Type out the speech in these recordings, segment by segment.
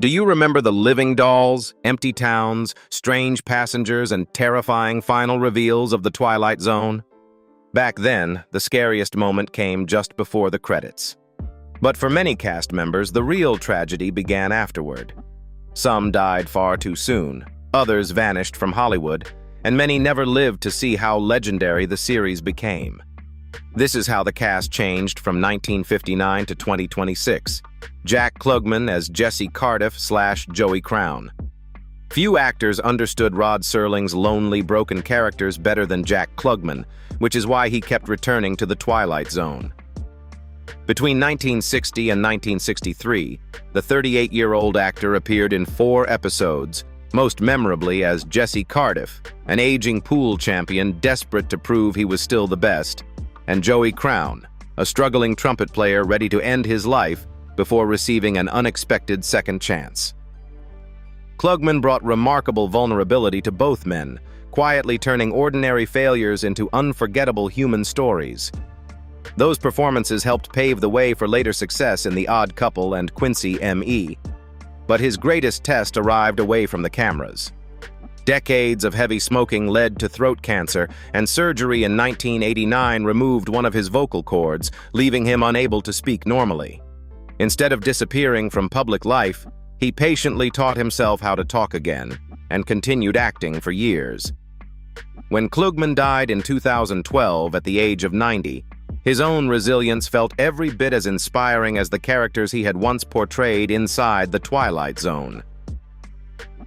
Do you remember the living dolls, empty towns, strange passengers, and terrifying final reveals of the Twilight Zone? Back then, the scariest moment came just before the credits. But for many cast members, the real tragedy began afterward. Some died far too soon, others vanished from Hollywood, and many never lived to see how legendary the series became. This is how the cast changed from 1959 to 2026. Jack Klugman as Jesse Cardiff/Joey Crown. Few actors understood Rod Serling's lonely, broken characters better than Jack Klugman, which is why he kept returning to the Twilight Zone. Between 1960 and 1963, the 38-year-old actor appeared in 4 episodes, most memorably as Jesse Cardiff, an aging pool champion desperate to prove he was still the best, and Joey Crown, a struggling trumpet player ready to end his life before receiving an unexpected second chance. Klugman brought remarkable vulnerability to both men, quietly turning ordinary failures into unforgettable human stories. Those performances helped pave the way for later success in The Odd Couple and Quincy M.E., but his greatest test arrived away from the cameras. Decades of heavy smoking led to throat cancer, and surgery in 1989 removed one of his vocal cords, leaving him unable to speak normally. Instead of disappearing from public life, he patiently taught himself how to talk again, and continued acting for years. When Klugman died in 2012 at the age of 90, his own resilience felt every bit as inspiring as the characters he had once portrayed inside the Twilight Zone.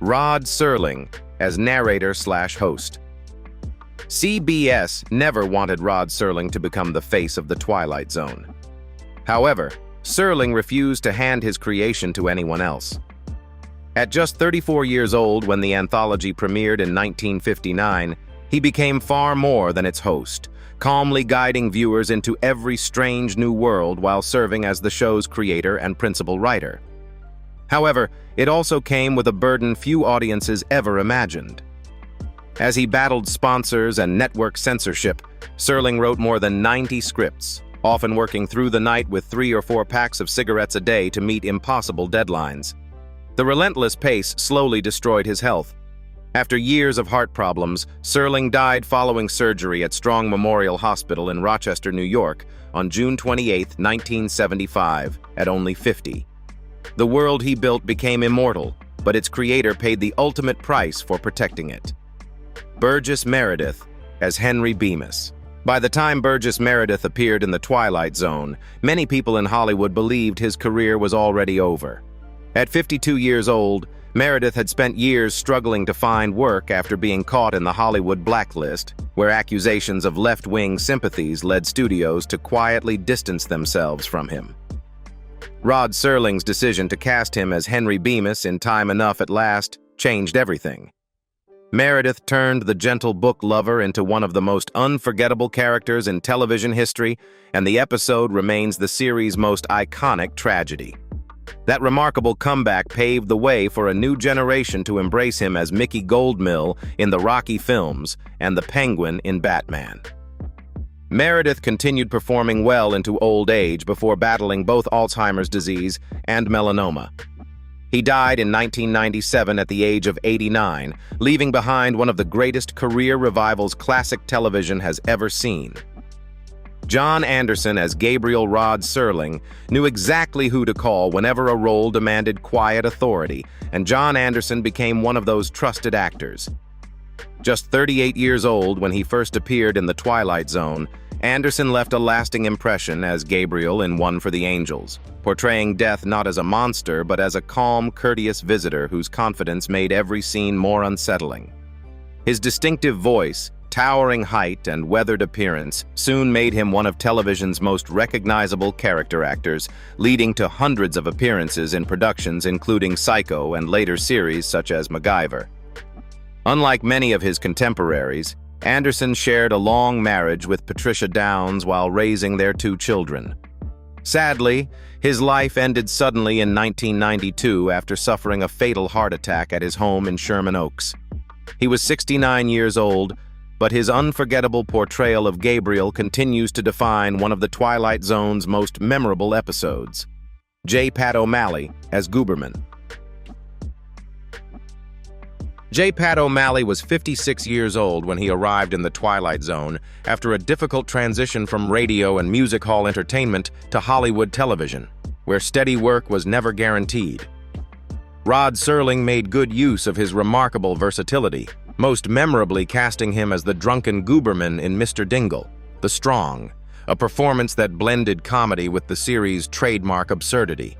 Rod Serling as narrator/host. CBS never wanted Rod Serling to become the face of the Twilight Zone. However, Serling refused to hand his creation to anyone else. At just 34 years old when the anthology premiered in 1959, he became far more than its host, calmly guiding viewers into every strange new world while serving as the show's creator and principal writer. However, it also came with a burden few audiences ever imagined. As he battled sponsors and network censorship, Serling wrote more than 90 scripts, often working through the night with 3 or 4 packs of cigarettes a day to meet impossible deadlines. The relentless pace slowly destroyed his health. After years of heart problems, Serling died following surgery at Strong Memorial Hospital in Rochester, New York, on June 28, 1975, at only 50. The world he built became immortal, but its creator paid the ultimate price for protecting it. Burgess Meredith as Henry Bemis. By the time Burgess Meredith appeared in the Twilight Zone, many people in Hollywood believed his career was already over. At 52 years old, Meredith had spent years struggling to find work after being caught in the Hollywood blacklist, where accusations of left-wing sympathies led studios to quietly distance themselves from him. Rod Serling's decision to cast him as Henry Bemis in Time Enough at Last changed everything. Meredith turned the gentle book lover into one of the most unforgettable characters in television history, and the episode remains the series' most iconic tragedy. That remarkable comeback paved the way for a new generation to embrace him as Mickey Goldmill in the Rocky films and the Penguin in Batman. Meredith continued performing well into old age before battling both Alzheimer's disease and melanoma. He died in 1997 at the age of 89, leaving behind one of the greatest career revivals classic television has ever seen. John Anderson as Gabriel Rod Serling knew exactly who to call whenever a role demanded quiet authority, and John Anderson became one of those trusted actors. Just 38 years old when he first appeared in The Twilight Zone, Anderson left a lasting impression as Gabriel in One for the Angels, portraying death not as a monster but as a calm, courteous visitor whose confidence made every scene more unsettling. His distinctive voice, towering height, and weathered appearance soon made him one of television's most recognizable character actors, leading to hundreds of appearances in productions including Psycho and later series such as MacGyver. Unlike many of his contemporaries, Anderson shared a long marriage with Patricia Downs while raising their 2 children. Sadly, his life ended suddenly in 1992 after suffering a fatal heart attack at his home in Sherman Oaks. He was 69 years old, but his unforgettable portrayal of Gabriel continues to define one of the Twilight Zone's most memorable episodes. J. Pat O'Malley as Gooberman. J. Pat O'Malley was 56 years old when he arrived in the Twilight Zone after a difficult transition from radio and music hall entertainment to Hollywood television, where steady work was never guaranteed. Rod Serling made good use of his remarkable versatility, most memorably casting him as the drunken Gooberman in Mr. Dingle, the Strong, a performance that blended comedy with the series' trademark absurdity.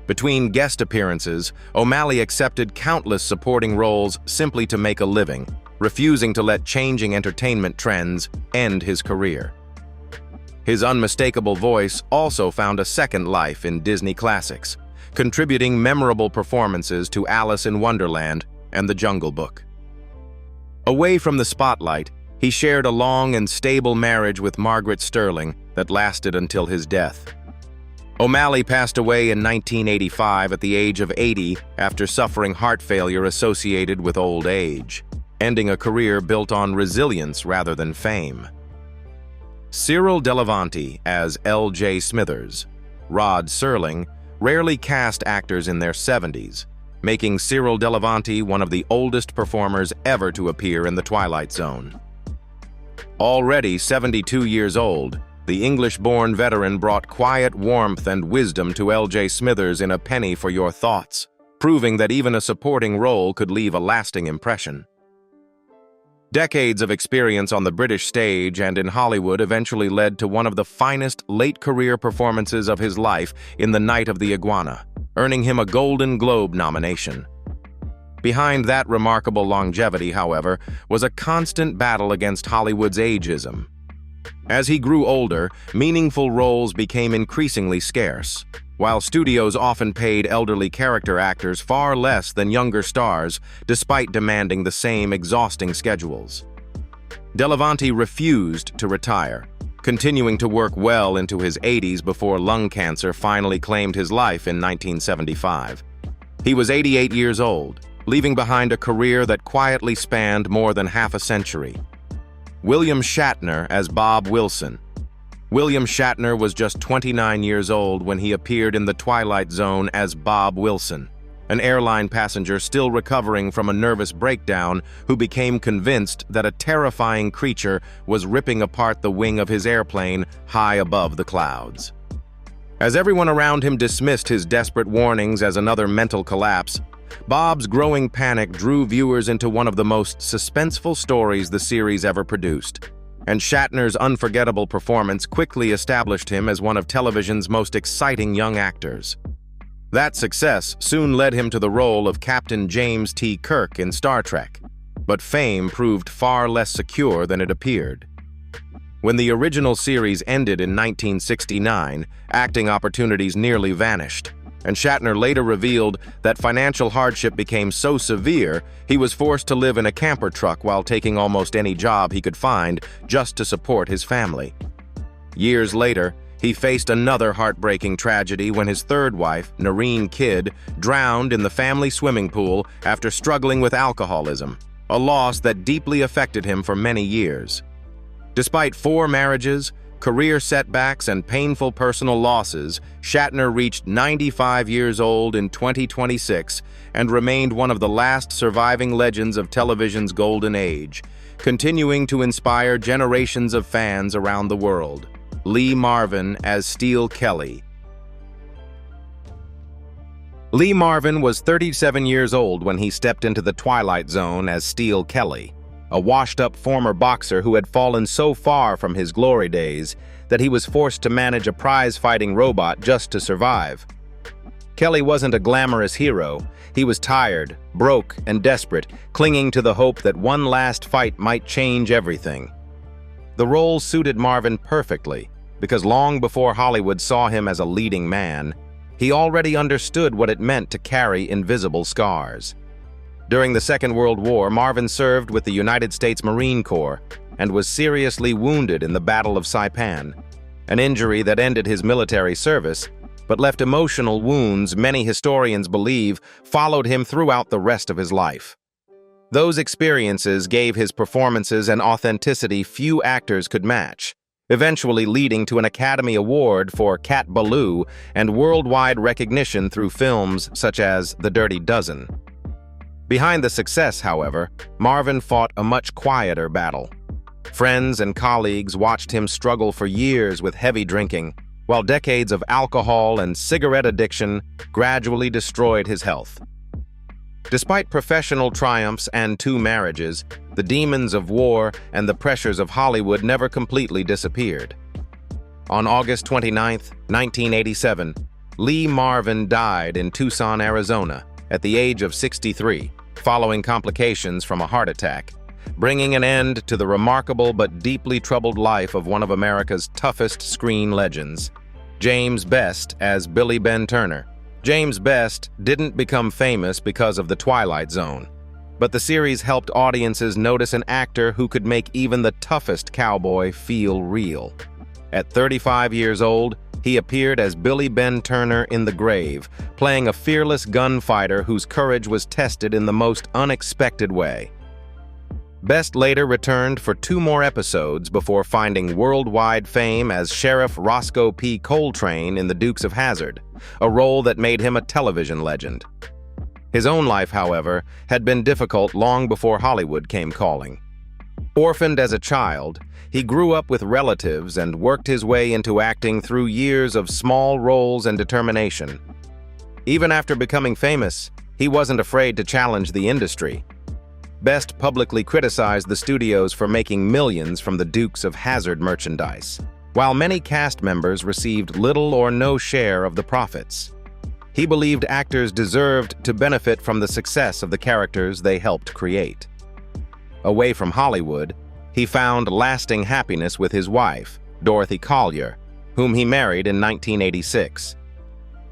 Between guest appearances, O'Malley accepted countless supporting roles simply to make a living, refusing to let changing entertainment trends end his career. His unmistakable voice also found a second life in Disney classics, contributing memorable performances to Alice in Wonderland and The Jungle Book. Away from the spotlight, he shared a long and stable marriage with Margaret Sterling that lasted until his death. O'Malley passed away in 1985 at the age of 80 after suffering heart failure associated with old age, ending a career built on resilience rather than fame. Cyril Delevanti as L.J. Smithers, Rod Serling, rarely cast actors in their 70s, making Cyril Delevanti one of the oldest performers ever to appear in the Twilight Zone. Already 72 years old, the English-born veteran brought quiet warmth and wisdom to L.J. Smithers in A Penny for Your Thoughts, proving that even a supporting role could leave a lasting impression. Decades of experience on the British stage and in Hollywood eventually led to one of the finest late-career performances of his life in The Night of the Iguana, earning him a Golden Globe nomination. Behind that remarkable longevity, however, was a constant battle against Hollywood's ageism. As he grew older, meaningful roles became increasingly scarce, while studios often paid elderly character actors far less than younger stars, despite demanding the same exhausting schedules. Delevanti refused to retire, continuing to work well into his 80s before lung cancer finally claimed his life in 1975. He was 88 years old, leaving behind a career that quietly spanned more than half a century. William Shatner as Bob Wilson. William Shatner was just 29 years old when he appeared in The Twilight Zone as Bob Wilson, an airline passenger still recovering from a nervous breakdown who became convinced that a terrifying creature was ripping apart the wing of his airplane high above the clouds. As everyone around him dismissed his desperate warnings as another mental collapse, Bob's growing panic drew viewers into one of the most suspenseful stories the series ever produced, and Shatner's unforgettable performance quickly established him as one of television's most exciting young actors. That success soon led him to the role of Captain James T. Kirk in Star Trek, but fame proved far less secure than it appeared. When the original series ended in 1969, acting opportunities nearly vanished, and Shatner later revealed that financial hardship became so severe he was forced to live in a camper truck while taking almost any job he could find just to support his family. Years later, he faced another heartbreaking tragedy when his third wife, Noreen Kidd, drowned in the family swimming pool after struggling with alcoholism, a loss that deeply affected him for many years. Despite 4 marriages, career setbacks, and painful personal losses, Shatner reached 95 years old in 2026 and remained one of the last surviving legends of television's golden age, continuing to inspire generations of fans around the world. Lee Marvin as Steele Kelly. Lee Marvin was 37 years old when he stepped into the Twilight Zone as Steele Kelly, a washed-up former boxer who had fallen so far from his glory days that he was forced to manage a prize-fighting robot just to survive. Kelly wasn't a glamorous hero. He was tired, broke, and desperate, clinging to the hope that one last fight might change everything. The role suited Marvin perfectly, because long before Hollywood saw him as a leading man, he already understood what it meant to carry invisible scars. During the Second World War, Marvin served with the United States Marine Corps and was seriously wounded in the Battle of Saipan, an injury that ended his military service, but left emotional wounds many historians believe followed him throughout the rest of his life. Those experiences gave his performances an authenticity few actors could match, eventually leading to an Academy Award for Cat Ballou and worldwide recognition through films such as The Dirty Dozen. Behind the success, however, Marvin fought a much quieter battle. Friends and colleagues watched him struggle for years with heavy drinking, while decades of alcohol and cigarette addiction gradually destroyed his health. Despite professional triumphs and 2 marriages, the demons of war and the pressures of Hollywood never completely disappeared. On August 29, 1987, Lee Marvin died in Tucson, Arizona, at the age of 63, following complications from a heart attack, bringing an end to the remarkable but deeply troubled life of one of America's toughest screen legends, James Best as Billy Ben Turner. James Best didn't become famous because of The Twilight Zone, but the series helped audiences notice an actor who could make even the toughest cowboy feel real. At 35 years old, he appeared as Billy Ben Turner in The Grave, playing a fearless gunfighter whose courage was tested in the most unexpected way. Best later returned for 2 more episodes before finding worldwide fame as Sheriff Roscoe P. Coltrane in The Dukes of Hazzard, a role that made him a television legend. His own life, however, had been difficult long before Hollywood came calling. Orphaned as a child, he grew up with relatives and worked his way into acting through years of small roles and determination. Even after becoming famous, he wasn't afraid to challenge the industry. Best publicly criticized the studios for making millions from the Dukes of Hazzard merchandise, while many cast members received little or no share of the profits. He believed actors deserved to benefit from the success of the characters they helped create. Away from Hollywood, he found lasting happiness with his wife, Dorothy Collier, whom he married in 1986.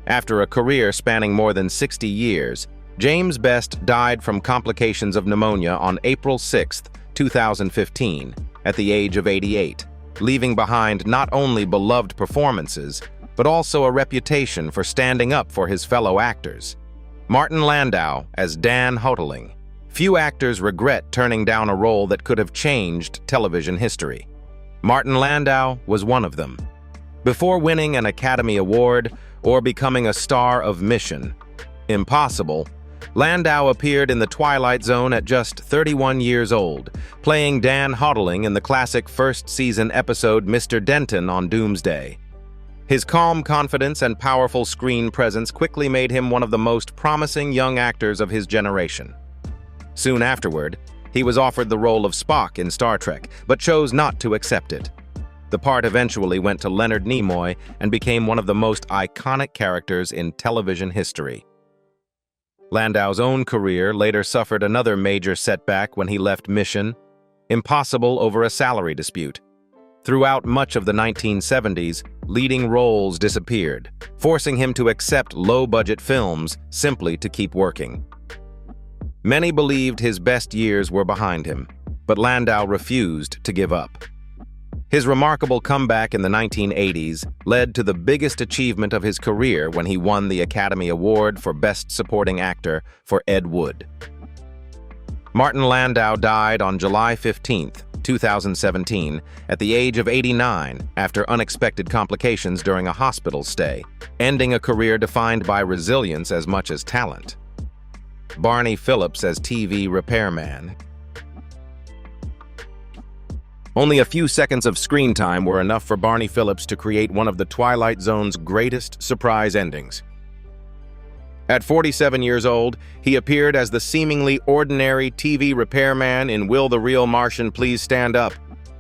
After a career spanning more than 60 years, James Best died from complications of pneumonia on April 6, 2015, at the age of 88, leaving behind not only beloved performances, but also a reputation for standing up for his fellow actors. Martin Landau as Dan Hoteling. Few actors regret turning down a role that could have changed television history. Martin Landau was one of them. Before winning an Academy Award or becoming a star of Mission Impossible, Landau appeared in The Twilight Zone at just 31 years old, playing Dan Hoteling in the classic first-season episode Mr. Denton on Doomsday. His calm confidence and powerful screen presence quickly made him one of the most promising young actors of his generation. Soon afterward, he was offered the role of Spock in Star Trek, but chose not to accept it. The part eventually went to Leonard Nimoy and became one of the most iconic characters in television history. Landau's own career later suffered another major setback when he left Mission Impossible over a salary dispute. Throughout much of the 1970s, leading roles disappeared, forcing him to accept low-budget films simply to keep working. Many believed his best years were behind him, but Landau refused to give up. His remarkable comeback in the 1980s led to the biggest achievement of his career when he won the Academy Award for Best Supporting Actor for Ed Wood. Martin Landau died on July 15, 2017, at the age of 89 after unexpected complications during a hospital stay, ending a career defined by resilience as much as talent. Barney Phillips as TV repairman. Only a few seconds of screen time were enough for Barney Phillips to create one of the Twilight Zone's greatest surprise endings. At 47 years old, he appeared as the seemingly ordinary TV repairman in Will the Real Martian Please Stand Up,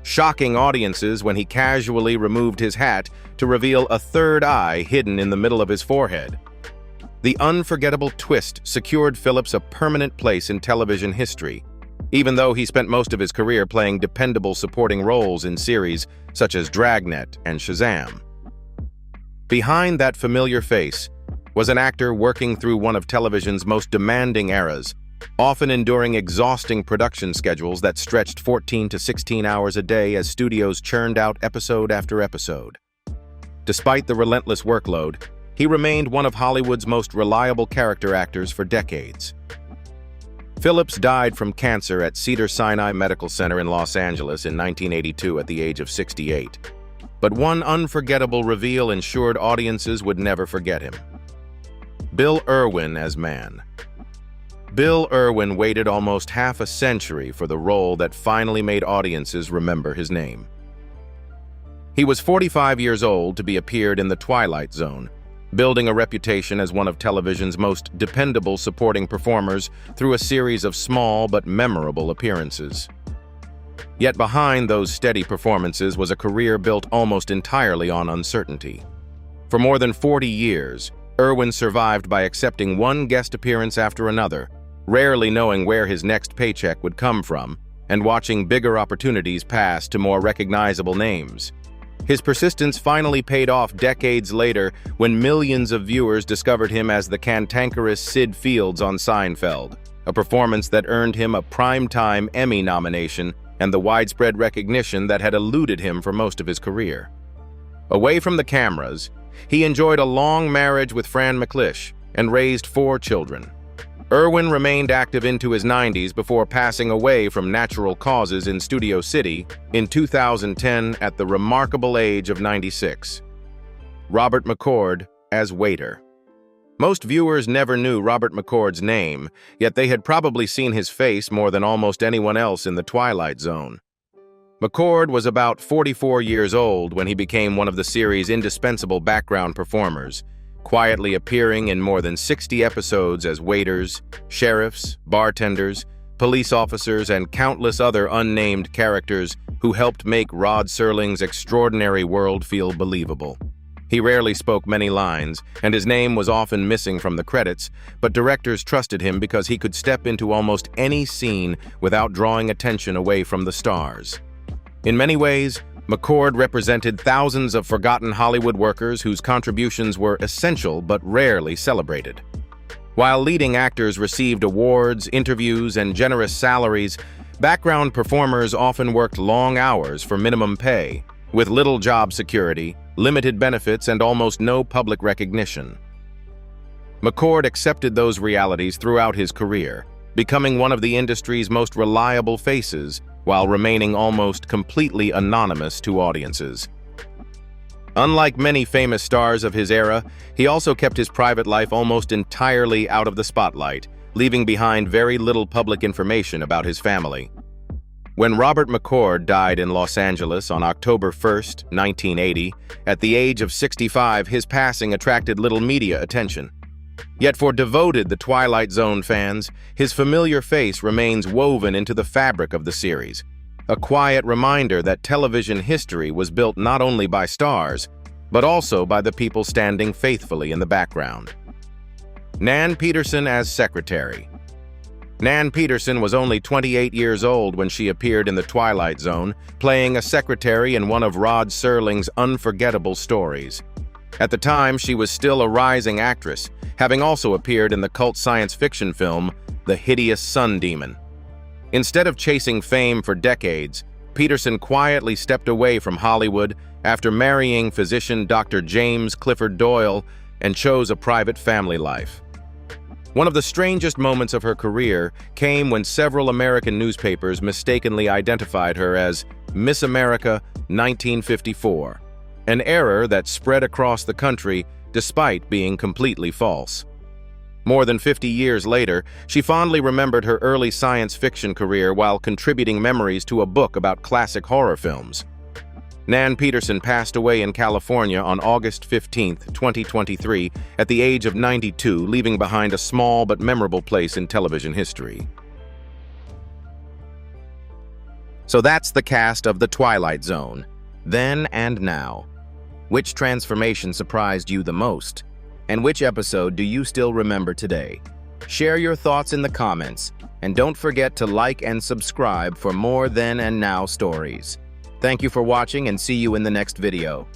shocking audiences when he casually removed his hat to reveal a third eye hidden in the middle of his forehead. The unforgettable twist secured Phillips a permanent place in television history, even though he spent most of his career playing dependable supporting roles in series such as Dragnet and Shazam. Behind that familiar face was an actor working through one of television's most demanding eras, often enduring exhausting production schedules that stretched 14 to 16 hours a day as studios churned out episode after episode. Despite the relentless workload, he remained one of Hollywood's most reliable character actors for decades. Phillips died from cancer at Cedars-Sinai Medical Center in Los Angeles in 1982 at the age of 68. But one unforgettable reveal ensured audiences would never forget him. Bill Erwin as Man. Bill Erwin waited almost half a century for the role that finally made audiences remember his name. He was 45 years old to be appeared in The Twilight Zone, building a reputation as one of television's most dependable supporting performers through a series of small but memorable appearances. Yet behind those steady performances was a career built almost entirely on uncertainty. For more than 40 years, Erwin survived by accepting one guest appearance after another, rarely knowing where his next paycheck would come from, and watching bigger opportunities pass to more recognizable names. His persistence finally paid off decades later when millions of viewers discovered him as the cantankerous Sid Fields on Seinfeld, a performance that earned him a Primetime Emmy nomination and the widespread recognition that had eluded him for most of his career. Away from the cameras, he enjoyed a long marriage with Fran McLish and raised 4 children. Erwin remained active into his 90s before passing away from natural causes in Studio City in 2010 at the remarkable age of 96. Robert McCord as waiter. Most viewers never knew Robert McCord's name, yet they had probably seen his face more than almost anyone else in The Twilight Zone. McCord was about 44 years old when he became one of the series' indispensable background performers, quietly appearing in more than 60 episodes as waiters, sheriffs, bartenders, police officers, and countless other unnamed characters who helped make Rod Serling's extraordinary world feel believable. He rarely spoke many lines, and his name was often missing from the credits, but directors trusted him because he could step into almost any scene without drawing attention away from the stars. In many ways, McCord represented thousands of forgotten Hollywood workers whose contributions were essential but rarely celebrated. While leading actors received awards, interviews, and generous salaries, background performers often worked long hours for minimum pay, with little job security, limited benefits, and almost no public recognition. McCord accepted those realities throughout his career, becoming one of the industry's most reliable faces while remaining almost completely anonymous to audiences. Unlike many famous stars of his era, he also kept his private life almost entirely out of the spotlight, leaving behind very little public information about his family. When Robert McCord died in Los Angeles on October 1, 1980, at the age of 65, his passing attracted little media attention. Yet for devoted The Twilight Zone fans, his familiar face remains woven into the fabric of the series, a quiet reminder that television history was built not only by stars, but also by the people standing faithfully in the background. Nan Peterson as secretary. Nan Peterson was only 28 years old when she appeared in The Twilight Zone, playing a secretary in one of Rod Serling's unforgettable stories. At the time, she was still a rising actress, having also appeared in the cult science fiction film The Hideous Sun Demon. Instead of chasing fame for decades, Peterson quietly stepped away from Hollywood after marrying physician Dr. James Clifford Doyle and chose a private family life. One of the strangest moments of her career came when several American newspapers mistakenly identified her as Miss America 1954, an error that spread across the country despite being completely false. More than 50 years later, she fondly remembered her early science fiction career while contributing memories to a book about classic horror films. Nan Peterson passed away in California on August 15, 2023, at the age of 92, leaving behind a small but memorable place in television history. So that's the cast of The Twilight Zone, then and now. Which transformation surprised you the most? And which episode do you still remember today? Share your thoughts in the comments, and don't forget to like and subscribe for more then and now stories. Thank you for watching, and see you in the next video.